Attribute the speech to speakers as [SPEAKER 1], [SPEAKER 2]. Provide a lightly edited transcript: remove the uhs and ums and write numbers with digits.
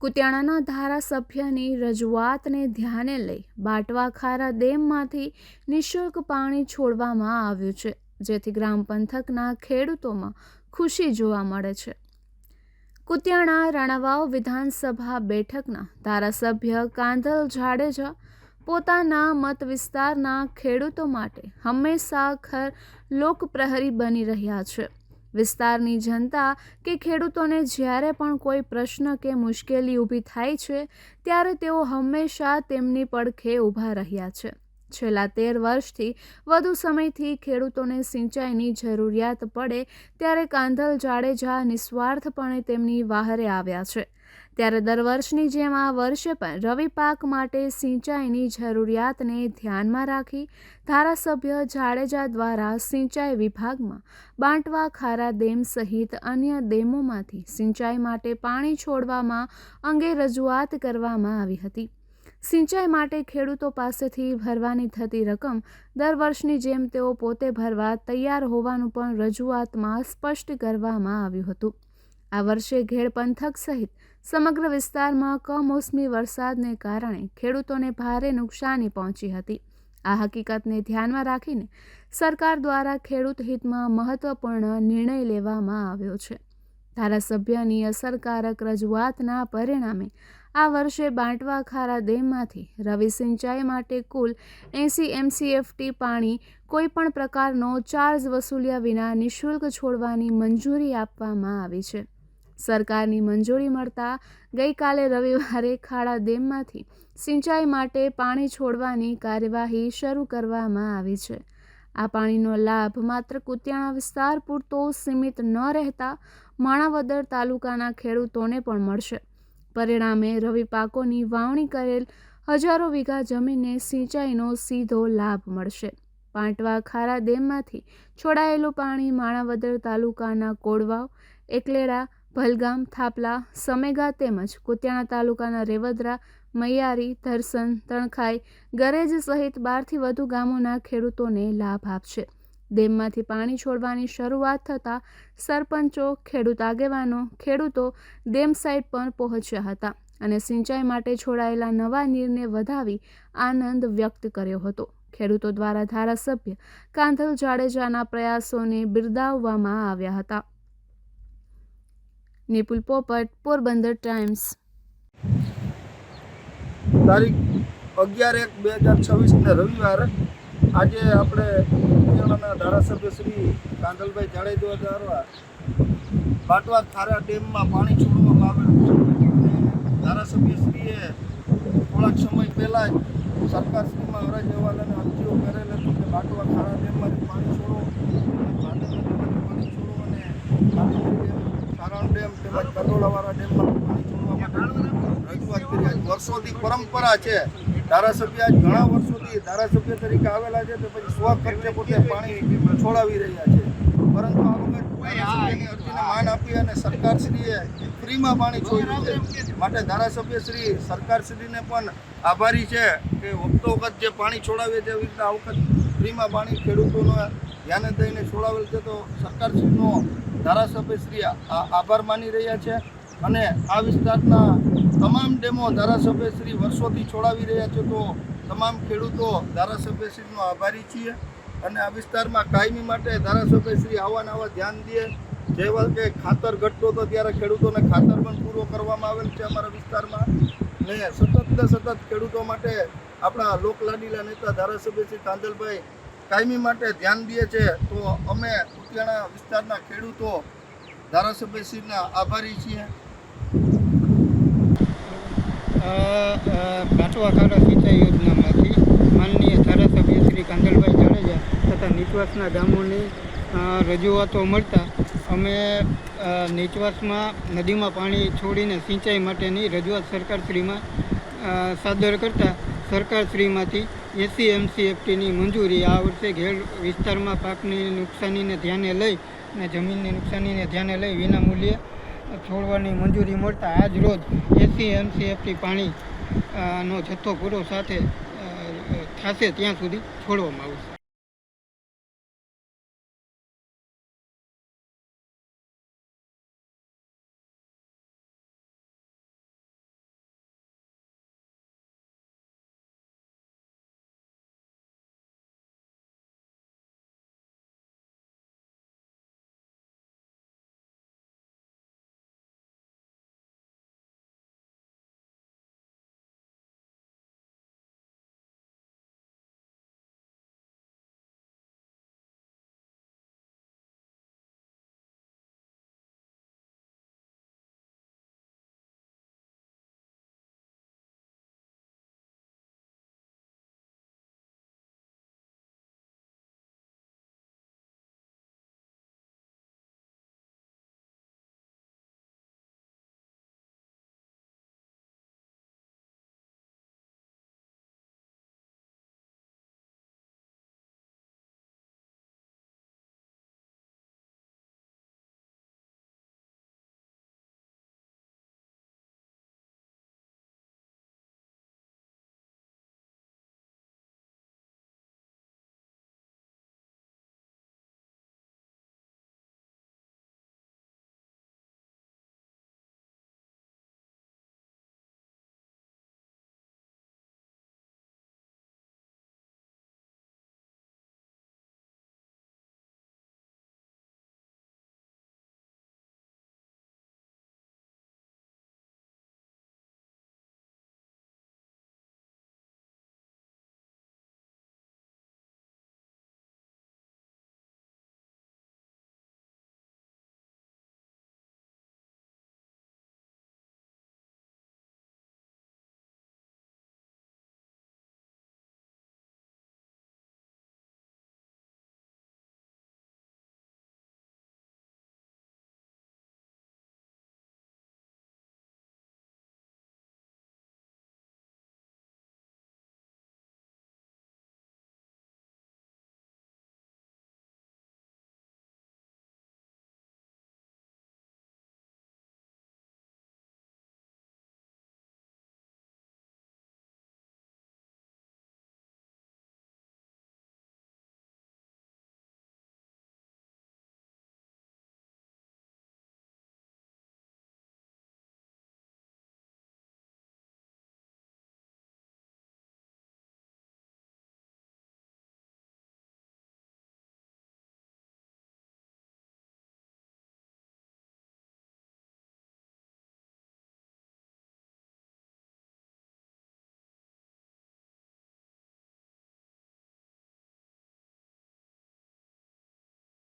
[SPEAKER 1] કુતિયાણાના ધારાસભ્યની રજૂઆતને ધ્યાને લઈ બાટવા ખારા ડેમમાંથી નિઃશુલ્ક પાણી છોડવામાં આવ્યું છે, જેથી ગ્રામ પંથકના ખેડૂતોમાં ખુશી જોવા મળે છે। કુતિયાણા રાણાવાવ વિધાનસભા બેઠકના ધારાસભ્ય કાંધલ જાડેજા પોતાના મત વિસ્તારના ખેડૂતો માટે હંમેશા લોકપ્રહરી બની રહ્યા છે। વિસ્તારની જનતા કે ખેડૂતોને જ્યારે પણ કોઈ પ્રશ્ન કે મુશ્કેલી ઊભી થાય છે ત્યારે તેઓ હંમેશા તેમની પડખે ઊભા રહ્યા છે। છેલ્લા 13 વર્ષથી વધુ સમયથી ખેડૂતોને સિંચાઈની જરૂરિયાત પડે ત્યારે કાંધલ જાડેજા નિસ્વાર્થપણે તેમની વહારે આવ્યા છે। ત્યારે દર વર્ષની જેમ આ વર્ષે પણ રવિ પાક માટે સિંચાઈની જરૂરિયાતને ધ્યાનમાં રાખી ધારાસભ્ય જાડેજા દ્વારા સિંચાઈ વિભાગમાં બાટવા ખારા ડેમ સહિત અન્ય ડેમોમાંથી સિંચાઈ માટે પાણી છોડવામાં અંગે રજૂઆત કરવામાં આવી હતી। સિંચાઈ માટે ખેડૂતો પાસેથી ભરવાની થતી રકમ દર વર્ષની જેમ તેઓ પોતે ભરવા તૈયાર હોવાનું પણ રજૂઆતમાં સ્પષ્ટ કરવામાં આવ્યું હતું। આ વર્ષે ઘેડ પંથક સહિત સમગ્ર વિસ્તારમાં કમોસમી વરસાદને કારણે ખેડૂતોને ભારે નુકસાની પહોંચી હતી। આ હકીકતને ધ્યાનમાં રાખીને સરકાર દ્વારા ખેડૂત હિતમાં મહત્વપૂર્ણ નિર્ણય લેવામાં આવ્યો છે। ધારાસભ્યની અસરકારક રજૂઆતના પરિણામે આ વર્ષે બાટવા ખારા ડેમમાંથી રવિ સિંચાઈ માટે કુલ 80 MCFT પાણી કોઈપણ પ્રકારનો ચાર્જ વસૂલ્યા વિના નિઃશુલ્ક છોડવાની મંજૂરી આપવામાં આવી છે। સરકારની મંજૂરી મળતા ગઈકાલે રવિવારે ખાડા ડેમમાંથી સિંચાઈ માટે પાણી છોડવાની કાર્યવાહી શરૂ કરવામાં આવી છે। આ પાણીનો લાભ માત્ર કુતિયાણા વિસ્તાર પૂરતો સીમિત ન રહેતા માણાવદર તાલુકાના ખેડૂતોને પણ મળશે। પરિણામે રવિ પાકોની વાવણી કરેલ હજારો વીઘા જમીનને સિંચાઈનો સીધો લાભ મળશે। બાટવા ખારા ડેમમાંથી છોડાયેલું પાણી માણાવદર તાલુકાના કોડવાવ, એકલેડા, ભલગામ, થાપલા, સમેગા તેમજ કુતિયાણા તાલુકાના રેવદરા, મૈયારી, ધરસન, તણખાઈ, ગરેજ સહિત 12થી વધુ ગામોના ખેડૂતોને લાભ આપશે। ડેમમાંથી પાણી છોડવાની શરૂઆત થતાં સરપંચો, ખેડૂત આગેવાનો, ખેડૂતો ડેમ સાઇટ પર પહોંચ્યા હતા અને સિંચાઈ માટે છોડાયેલા નવા નીરને વધાવી આનંદ વ્યક્ત કર્યો હતો। ખેડૂતો દ્વારા ધારાસભ્ય કાંધલ જાડેજાના પ્રયાસોને બિરદાવવામાં આવ્યા હતા। નિપુલ પોપટ, પોરબંદર ટાઈમ્સ।
[SPEAKER 2] તારીખ 11/1/2026 રવિવાર આજે આપણે કુતિયાણાના ધારાસભ્ય શ્રી કાંધલભાઈ જાડેજા દ્વારા બાટવા ખારા ડેમમાં પાણી છોડવામાં આવેલું છે અને ધારાસભ્યશ્રીએ થોડાક સમય પહેલાં જ સરકારશ્રીમાં અરજ અહેવાલ અને અરજીઓ કરેલ હતી કે બાટવા ખારા ડેમમાંથી પાણી છોડો, ભાદર નદીમાંથી પાણી છોડો અને કાંધેલી ડેમ, સારણ ડેમ તેમજ કરોડાવાળા ડેમમાંથી પાણી છોડવા માટે રજૂઆત કરી। આજ વર્ષોથી પરંપરા છે। ધારાસભ્ય આજ ઘણા વર્ષોથી ધારાસભ્ય તરીકે આવેલા છે તો પછી સ્વખર્ચે પોતે પાણી છોડાવી રહ્યા છે, પરંતુ આ વખત ધારાસભ્યની અરજીને માન આપી અને સરકારશ્રીએ ફ્રીમાં પાણી છોડ્યું છે। માટે ધારાસભ્યશ્રી સરકારશ્રીને પણ આભારી છે કે વખતો વખત જે પાણી છોડાવીએ તેવી રીતના આ વખત ફ્રીમાં પાણી ખેડૂતોને ધ્યાને દઈને છોડાવેલ છે તો સરકારશ્રીનો ધારાસભ્યશ્રી આભાર માની રહ્યા છે અને આ વિસ્તારના તમામ ડેમો ધારાસભ્યશ્રી વર્ષોથી છોડાવી રહ્યા છે તો તમામ ખેડૂતો ધારાસભ્યશ્રીનો આભારી છીએ અને આ વિસ્તારમાં કાયમી માટે ધારાસભ્યશ્રી આવા ધ્યાન દે। જેવા કે ખાતર ઘટતો હતો ત્યારે ખેડૂતોને ખાતર પણ પૂરો કરવામાં આવેલ છે અમારા વિસ્તારમાં ને સતત ખેડૂતો માટે આપણા લોકલાડીલા નેતા ધારાસભ્ય શ્રી કાંધલભાઈ કાયમી માટે ધ્યાન દે છે તો અમે કુતિયાણા વિસ્તારના ખેડૂતો ધારાસભ્યશ્રીના આભારી છીએ।
[SPEAKER 3] બાટવા ખારા સિંચાઈ યોજનામાંથી માનનીય ધારાસભ્ય શ્રી કાંધલભાઈ જાડેજા તથા નીચવાસના ગામોની રજૂઆતો મળતા અમે નીચવાસમાં નદીમાં પાણી છોડીને સિંચાઈ માટેની રજૂઆત સરકારશ્રીમાં સાદર કરતા સરકારશ્રીમાંથી 80 MCFTની મંજૂરી આ વર્ષે ઘેડ વિસ્તારમાં પાકની નુકસાનીને ધ્યાને લઈ અને જમીનની નુકસાનીને ધ્યાને લઈ વિનામૂલ્યે છોડવાની મંજૂરી મળતા આજ રોજ 80 MCFT પાણી નો જથ્થો પૂરો સાથે થશે ત્યાં સુધી છોડવામાં આવશે।